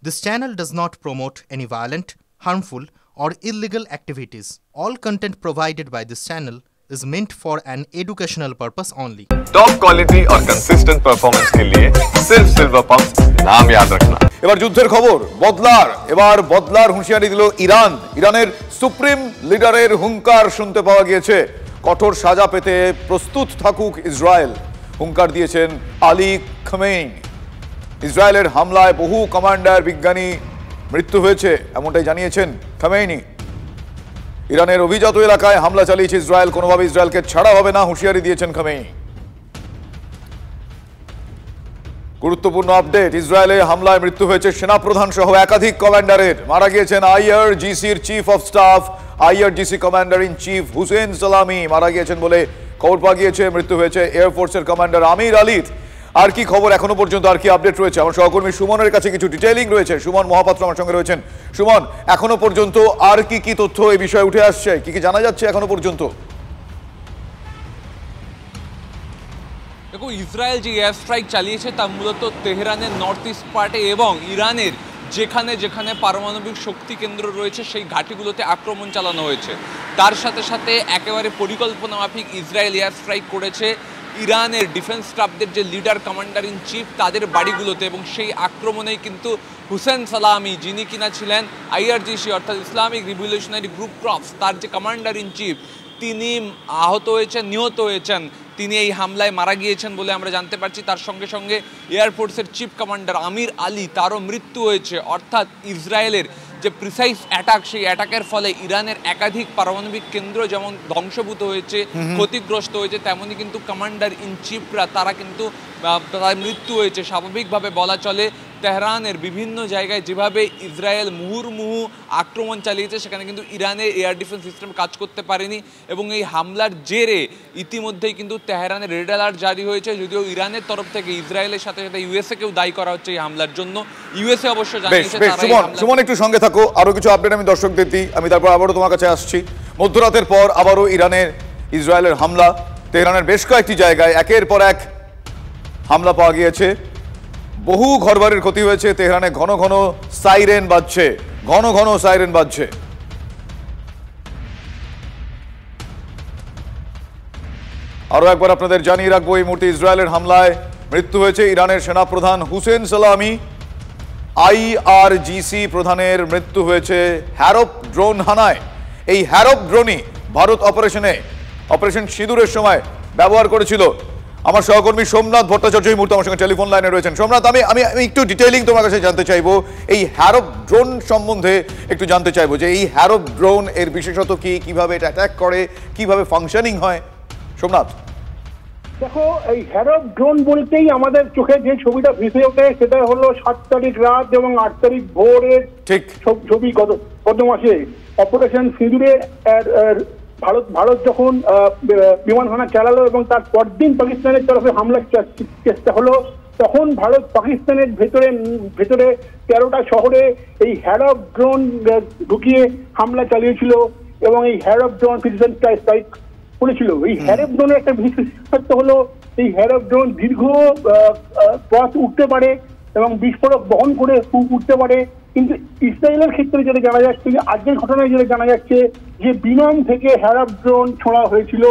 This channel does not promote any violent, harmful, or illegal activities. All content provided by this channel is meant for an educational purpose only. Top quality और consistent performance के लिए सिर्फ silver pump नाम याद रखना। এবার যুদ্ধের খবর বদলার হুঁশিয়ারি দিল ইরানের সুপ্রিম লিডারের হুঙ্কার শুনতে পাওয়া গিয়েছে। কঠোর সাজা পেতে প্রস্তুত থাকুক ইসরায়েল, হুঙ্কার দিয়েছেন আলী খামেনি। ইসরায়েলের হামলায় বহু কমান্ডার বিজ্ঞানী মৃত্যু হয়েছে এমনটাই জানিয়েছেন খামেনি। ইরানের অভিজাত এলাকায় হামলা চালিয়েছে ইসরায়েল, কোনোভাবে ইসরায়েলকে ছাড়া হবে না হুঁশিয়ারি দিয়েছেন খামেনি। গুরুত্বপূর্ণ আপডেট, ইসরায়েলের হামলায় মৃত্যু হয়েছে সেনাপ্রধান সহ একাধিক কমান্ডারের। মারা গিয়েছেন আইআরজিসির chief of staff, IRGC commander in chief Hossein Salami মারা গিয়েছেন বলে খবর পাওয়া গিয়েছে। মৃত্যু হয়েছে এয়ারফোর্সের কমান্ডার আমির আলীর। আর কি খবর এখনো পর্যন্ত, আর কি আপডেট রয়েছে? আমার সহকর্মী সুমনের কাছে কিছু ডিটেইলিং রয়েছে। সুমন মহাপাত্র আমার সঙ্গে রয়েছেন। সুমন, এখনো পর্যন্ত আর কি তথ্য এই বিষয়ে উঠে আসছে, কি জানা যাচ্ছে এখনো পর্যন্ত? দেখো, ইসরায়েল যে এয়ার স্ট্রাইক চালিয়েছে তা মূলত তেহরানের নর্থ ইস্ট পার্টে এবং ইরানের যেখানে যেখানে পারমাণবিক শক্তি কেন্দ্র রয়েছে সেই ঘাঁটিগুলোতে আক্রমণ চালানো হয়েছে। তার সাথে সাথে একেবারে পরিকল্পনা মাফিক ইসরায়েল এয়ার স্ট্রাইক করেছে ইরানের ডিফেন্স স্টাফদের যে লিডার কমান্ডার ইন চিফ তাদের বাড়িগুলোতে, এবং সেই আক্রমণেই কিন্তু হুসেন সালামি, যিনি কিনা ছিলেন আইআরজিসি অর্থাৎ ইসলামিক রিভলিউশনারি গ্রুপ ক্রপস, তার যে কমান্ডার ইন চিফ, তিনি আহত হয়েছেন, নিহত হয়েছেন। তিনি এই হামলায় মারা গিয়েছেন বলে আমরা জানতে পারছি। তার সঙ্গে সঙ্গে এয়ারফোর্সের চিফ কমান্ডার আমির আলী, তারও মৃত্যু হয়েছে। অর্থাৎ ইসরায়েলের যে প্রিসাইজ অ্যাটাক, সেই অ্যাটাকের ফলে ইরানের একাধিক পারমাণবিক কেন্দ্র যেমন ধ্বংসভূত হয়েছে, ক্ষতিগ্রস্ত হয়েছে, তেমনই কিন্তু কমান্ডার ইন চিফরা তারা কিন্তু তার মৃত্যু হয়েছে। স্বাভাবিকভাবে বলা চলে তেহরানের বিভিন্ন জায়গায় যেভাবে ইসরায়েল মুহুর্মুহু আক্রমণ চালিয়েছে, সেখানে কিন্তু ইরানের এয়ার ডিফেন্স সিস্টেম কাজ করতে পারেনি, এবং এই হামলার জেরে ইতিমধ্যেই কিন্তু তেহরানের রেড অ্যালার্ট জারি হয়েছে। যদিও ইরানের তরফ থেকে ইসরায়েলের সাথে সাথে ইউএসএ কেও দায়ী করা হচ্ছে এই হামলার জন্য। ইউএসএ অবশ্য জানিয়েছে। সুমন, একটু সঙ্গে থাকো, আরো কিছু আপডেট আমি দর্শকদের দিই, আমি তারপর আবারও তোমার কাছে আসছি। মধ্যরাতের পর আবারও ইসরায়েলের হামলা, তেহরানের বেশ কয়েকটি জায়গায় একের পর এক হামলা পাওয়া গিয়েছে। বহু ঘরবাড়ির ক্ষতি হয়েছে। তেহরানে ঘন ঘন সাইরেন বাজছে। আরো একবার আপনাদের জানিয়ে রাখবো, এই মুহূর্তে ইসরায়েলের হামলায় মৃত্যু হয়েছে ইরানের সেনাপ্রধান হুসেন সালামি। আইআরজিসি প্রধানের মৃত্যু হয়েছে হ্যারপ ড্রোন হানায়। এই হ্যারপ ড্রোনই ভারত অপারেশন সিঁদুরের সময় ব্যবহার করেছিল। আমার সহকর্মী সোমনাথ ভট্টাচার্য এই মুহূর্তে আমার সঙ্গে টেলিফোন লাইনে রয়েছেন। সোমনাথ, আমি একটু ডিটেইলিং তোমার কাছে জানতে চাইবো, এই হ্যারপ ড্রোন সম্বন্ধে একটু জানতে চাইবো যে এই হ্যারপ ড্রোন এর বিশেষত কি, কিভাবে এটা অ্যাটাক করে, কিভাবে ফাংশনিং হয়? সোমনাথ, দেখো, এই হ্যারপ ড্রোন বলতেই আমাদের চোখে যে ছবিটা ভেসে ওঠে সেটা হলো 7 তারিখ রাত এবং 8 তারিখ ভোরের ঠিক ছবি। গত মাসে অপারেশন সিঁদুরে ভারত যখন বিমান হামলা চালালো এবং তার পরদিন পাকিস্তানের তরফে হামলার চেষ্টা হলো, তখন ভারত পাকিস্তানের ভেতরে 13টা শহরে এই হ্যারপ ড্রোন ঢুকিয়ে হামলা চালিয়েছিল এবং এই হ্যারপ ড্রোন প্রিসিশন স্ট্রাইক করেছিল। এই হ্যারপ ড্রোনের একটা বিশেষত্ব হলো এই হ্যারপ ড্রোন দীর্ঘ পথ উঠতে পারে এবং বিস্ফোরক বহন করে উঠতে পারে। কিন্তু ইসরায়েলের ক্ষেত্রে যেটা জানা যাচ্ছে, আজকের ঘটনায় যেটা জানা যাচ্ছে যে বিমান থেকে হ্যারপ ড্রোন ছোড়া হয়েছিল।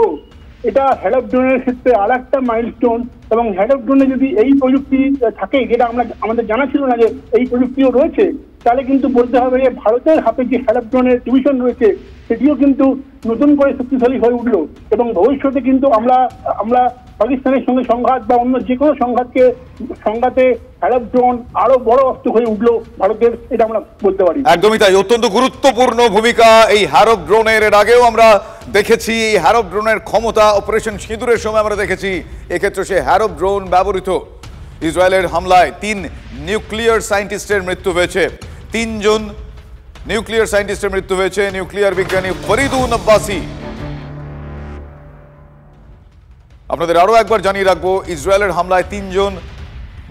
এটা হ্যারপ ড্রোনের ক্ষেত্রে আর একটা মাইলস্টোন, এবং হ্যারপ ড্রোনে যদি এই প্রযুক্তি থাকে, যেটা আমাদের জানা ছিল না যে এই প্রযুক্তিও রয়েছে, তাহলে কিন্তু বলতে হবে যে ভারতের হাতে যে হ্যারপ ড্রোনের ডিভিশন রয়েছে সেটিও কিন্তু নতুন করে শক্তিশালী হয়ে উঠলো, এবং ভবিষ্যতে কিন্তু আমরা পাকিস্তানের সঙ্গে সংঘাত বা অন্য যে কোনো সংঘাতে হ্যারপ ড্রোন আরো বড় অস্ত্র হয়ে উঠলো ভারতের, এটা আমরা বলতে পারি। একদমই তাই, অত্যন্ত গুরুত্বপূর্ণ ভূমিকা এই হ্যারপ ড্রোনের। এর আগেও আমরা দেখেছি এই হ্যারপ ড্রোনের ক্ষমতা, অপারেশন সিঁদুরের সময় আমরা দেখেছি। এক্ষেত্রে সে হ্যারপ ড্রোন ব্যবহৃত। ইসরায়েলের হামলায় 3 নিউক্লিয়ার সায়েন্টিস্টের মৃত্যু হয়েছে। 3 জন নিউক্লিয়ার সায়েন্টিস্টের মৃত্যু হয়েছে। নিউক্লিয়ার বিজ্ঞানী ফরিদুন আব্বাসি। আপনাদের আরো একবার জানিয়ে রাখবো, ইসরায়েলের হামলায় 3 জন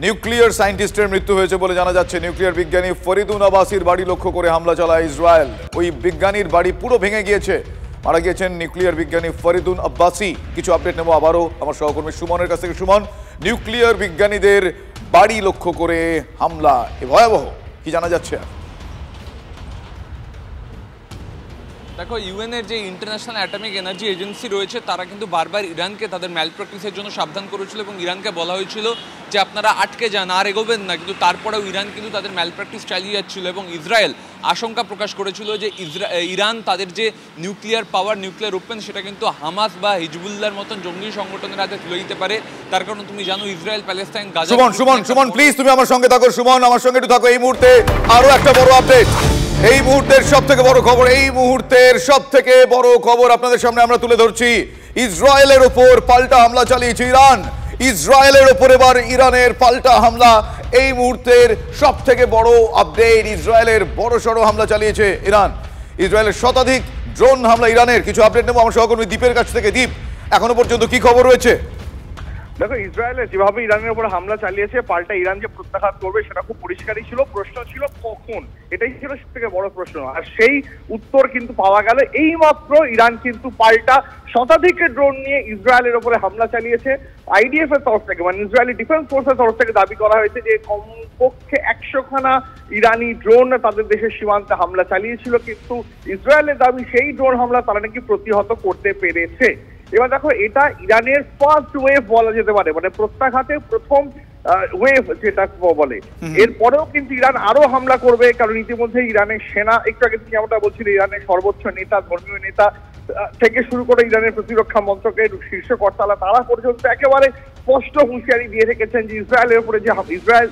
নিউক্লিয়ার সায়েন্টিস্টের মৃত্যু হয়েছে বলে জানা যাচ্ছে। নিউক্লিয়ার বিজ্ঞানী ফরিদুন আব্বাসির বাড়ি লক্ষ্য করে হামলা চালায় ইসরায়েল। ওই বিজ্ঞানীর বাড়ি পুরো ভেঙে গিয়েছে। মারা গিয়েছেন নিউক্লিয়ার বিজ্ঞানী ফরিদুন আব্বাসি। কিছু আপডেট নেব আবারও আমার সহকর্মী সুমনের কাছ থেকে। সুমন, নিউক্লিয়ার বিজ্ঞানীদের বাড়ি লক্ষ্য করে হামলা, ভয়াবহ। কি জানা যাচ্ছে? দেখো, ইউএনের যে ইন্টারন্যাশনাল অ্যাটমিক এনার্জি এজেন্সি রয়েছে তারা কিন্তু বারবার ইরানকে তাদের ম্যাল প্র্যাকটিসের জন্য সাবধান করেছিল এবং ইরানকে বলা হয়েছিল যে আপনারা আটকে যান, আর এগোবেন না। কিন্তু তারপরেও ইরান কিন্তু তাদের ম্যাল প্র্যাকটিস চালিয়ে যাচ্ছিল এবং ইসরায়েল আশঙ্কা প্রকাশ করেছিল যে ইরান তাদের যে নিউক্লিয়ার পাওয়ার, নিউক্লিয়ার ওপেন, সেটা কিন্তু হামাস বা হিজবুল্লাহর মতন জঙ্গি সংগঠনের হাতে তুলে দিতে পারে। তার কারণ তুমি জানো Israel Palestine Gaza. Suman please তুমি আমার সঙ্গে থাকো। সুমন আমার সঙ্গে একটু থাকো। এই মুহূর্তে আরো একটা বড় আপডেট, এই মুহূর্তের সব থেকে বড় খবর, এই মুহূর্তের সব থেকে বড় খবর আপনাদের সামনে আমরা তুলে ধরছি। ইসরায়েলের উপর পাল্টা হামলা চালিয়েছে ইরান। ইসরায়েলের উপর এবার ইরানের পাল্টা হামলা। এই মুহূর্তের সব থেকে বড় আপডেট, ইসরায়েলের বড়সড় হামলা চালিয়েছে ইরান। ইসরায়েলের শতাধিক ড্রোন হামলা ইরানের। কিছু আপডেট নেব আমার সহকর্মী দীপের কাছ থেকে। দীপ, এখনো পর্যন্ত কি খবর রয়েছে? দেখো, ইসরায়েলের যেভাবে ইরানের উপর হামলা চালিয়েছে, পাল্টা ইরান যে প্রত্যাঘাত করবে সেটা খুব পরিষ্কারই ছিল। প্রশ্ন ছিল কখন, এটাই ছিল সব থেকে বড় প্রশ্ন। আর সেই উত্তর কিন্তু পাওয়া গেল। এই মাত্র ইরান কিন্তু পাল্টা শতাধিক ড্রোন নিয়ে ইসরায়েলের উপরে হামলা চালিয়েছে। আইডিএফ এর তরফ থেকে, মানে ইসরায়েলি ডিফেন্স ফোর্সের তরফ থেকে দাবি করা হয়েছে যে কমপক্ষে 100খানা ইরানি ড্রোন তাদের দেশের সীমান্তে হামলা চালিয়েছিল, কিন্তু ইসরায়েলের দাবি সেই ড্রোন হামলা তারা নাকি প্রতিহত করতে পেরেছে। এবার দেখো, এটা ইরানের ফার্স্ট ওয়েভ বলা যেতে পারে, মানে প্রত্যাঘাতের প্রথম ওয়েভ যেটা বলে। এরপরেও কিন্তু ইরান আরো হামলা করবে, কারণ ইতিমধ্যে ইরানের সেনা, একটু আগে তুমি যেমনটা বলছিলে, ইরানের সর্বোচ্চ নেতা, ধর্মীয় নেতা থেকে শুরু করে ইরানের প্রতিরক্ষা মন্ত্রকের শীর্ষ কর্তারা, তারা পর্যন্ত একেবারে স্পষ্ট হুঁশিয়ারি দিয়ে রেখেছেন যে ইসরায়েলের উপরে যে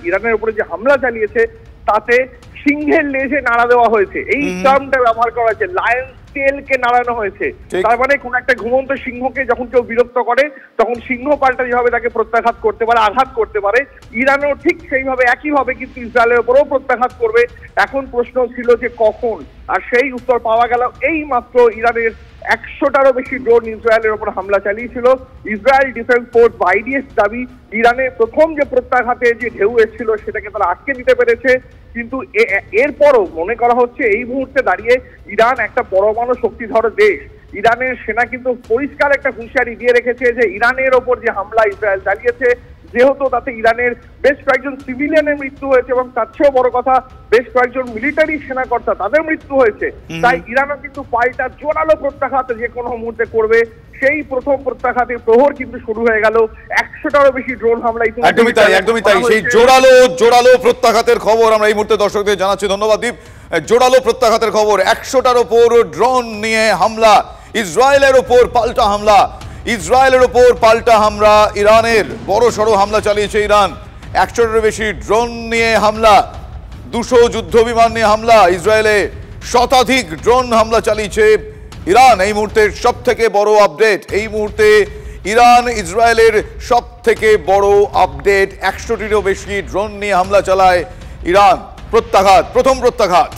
ইরানের উপরে যে হামলা চালিয়েছে তাতে সিংহের লেজে নাড়া দেওয়া হয়েছে। এই টার্মটা ব্যবহার করা হয়েছে, লায়ন টেলকে নাড়ানো হয়েছে। তার মানে কোন একটা ঘুমন্ত সিংহকে যখন কেউ বিরক্ত করে তখন সিংহ পাল্টা যেভাবে তাকে প্রত্যাঘাত করতে পারে, আঘাত করতে পারে, ইরানও ঠিক সেইভাবে একইভাবে কিন্তু ইসরায়েলের উপরেও প্রত্যাঘাত করবে। এখন প্রশ্ন ছিল যে কখন, আর সেই উত্তর পাওয়া গেল এই মাত্র। ইরানের 100টারও বেশি ড্রোন ইসরায়েলের উপর হামলা চালিয়েছিল। ইসরায়েল ডিফেন্স ফোর্স বা আইডিএফ দাবি, ইরানের প্রথম যে প্রত্যাঘাতে যে ঢেউ এসেছিল সেটাকে তারা আটকে দিতে পেরেছে। কিন্তু এরপরও মনে করা হচ্ছে এই মুহূর্তে দাঁড়িয়ে ইরান একটা পরমাণু শক্তিধর দেশ। ইরানের সেনা কিন্তু পরিষ্কার একটা হুঁশিয়ারি দিয়ে রেখেছে যে ইরানের ওপর যে হামলা ইসরায়েল চালিয়েছে, যেহেতু তাতে ইরানের বেশ কয়েকজন সিভিলিয়ানের মৃত্যু হয়েছে এবং তার চেয়েও বড় কথা বেশ কয়েকজন মিলিটারি সেনাকর্তা তাদের মৃত্যু হয়েছে, তাই ইরানও কিন্তু পাল্টা জোরালো প্রত্যাঘাত যে কোনো মুহূর্তে করবে। সেই প্রথম প্রত্যাঘাতের প্রহর কিন্তু শুরু হয়ে গেল। 100টারও বেশি ড্রোন হামলা। একদমই তাই। সেই জোরালো প্রত্যাঘাতের খবর আমরা এই মুহূর্তে দর্শকদের জানাচ্ছি। ধন্যবাদ দীপ। জোরালো প্রত্যাঘাতের খবর, 100টার উপর ড্রোন নিয়ে হামলা, ইসরায়েলের উপর পাল্টা হামলা। ইসরায়েলের উপর পাল্টা হামলা, ইরানের বড়সড় হামলা চালিয়েছে ইরান। 100টারও বেশি ড্রোন নিয়ে হামলা, 200 যুদ্ধ বিমান নিয়ে হামলা। ইসরায়েলে শতাধিক ড্রোন হামলা চালিয়েছে ইরান। এই মুহূর্তের সব থেকে বড় আপডেট, এই মুহূর্তে ইরান ইসরায়েলের সব থেকে বড় আপডেট, 100টিরও বেশি ড্রোন নিয়ে হামলা চালায় ইরান। প্রত্যাঘাত, প্রথম প্রত্যাঘাত।